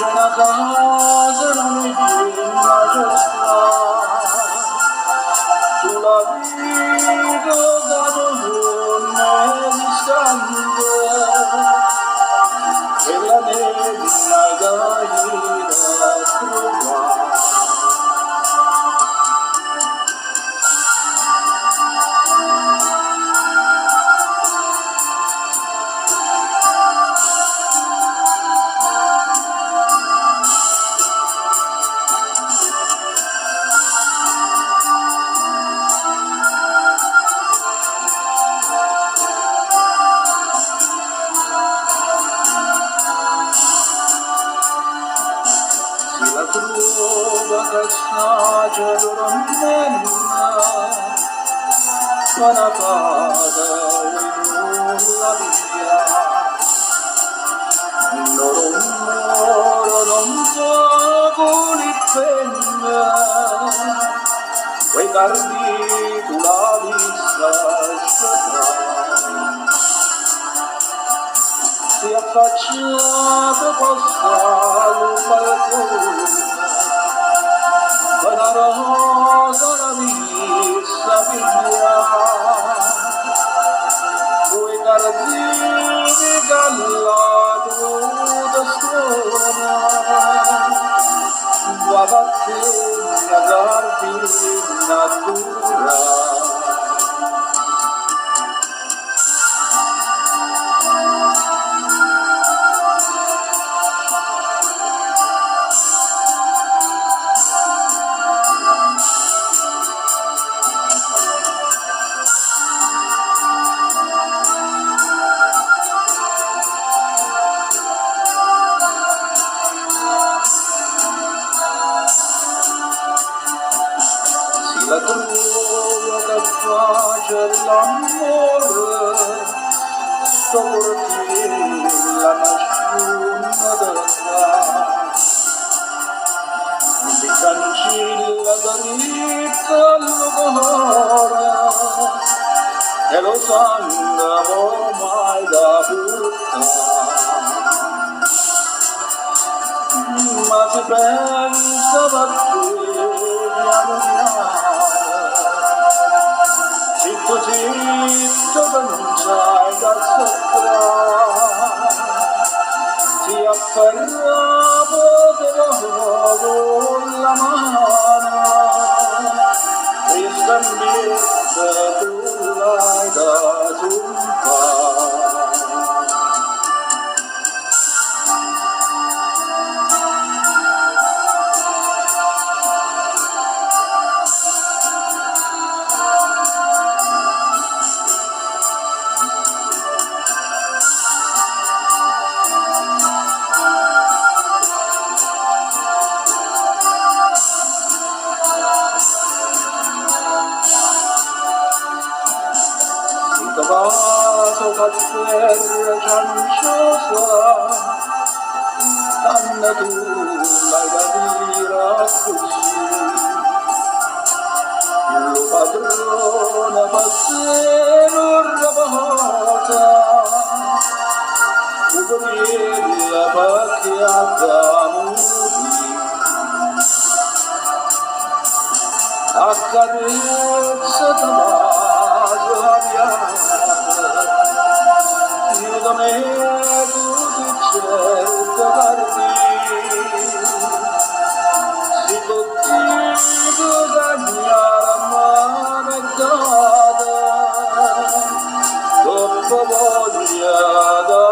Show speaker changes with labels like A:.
A: una casa non è piena giusta, sulla vita da donne distante, e la nebbia da ira trovare. La trova cascata dormenda, spanacata in nulla via, non so con il penne, quei cardi tu la vista sopra. Si affacciato posta al balcone, una rosa la vista figlia, due cardini gallato da strona, due battaglia garbi natura. La trova che face l'amore, stortilla nasciuna da di cancilla da ritta al cuore, e lo sangue ormai da buttare. Ma si pensa a te piano piano, zitto zitto che non sai da soffrire, si afferra poco con la mano, questa messa tu l'hai da zumpare. Vaso caffè cianciosa, tanto tu l'hai da dire così. Lo padrone passero raposa, ubriella pacchiata muri, accarezza Tommaso io da me tu ti cerco guardi, si contigo da mia manettata, dopo voglia da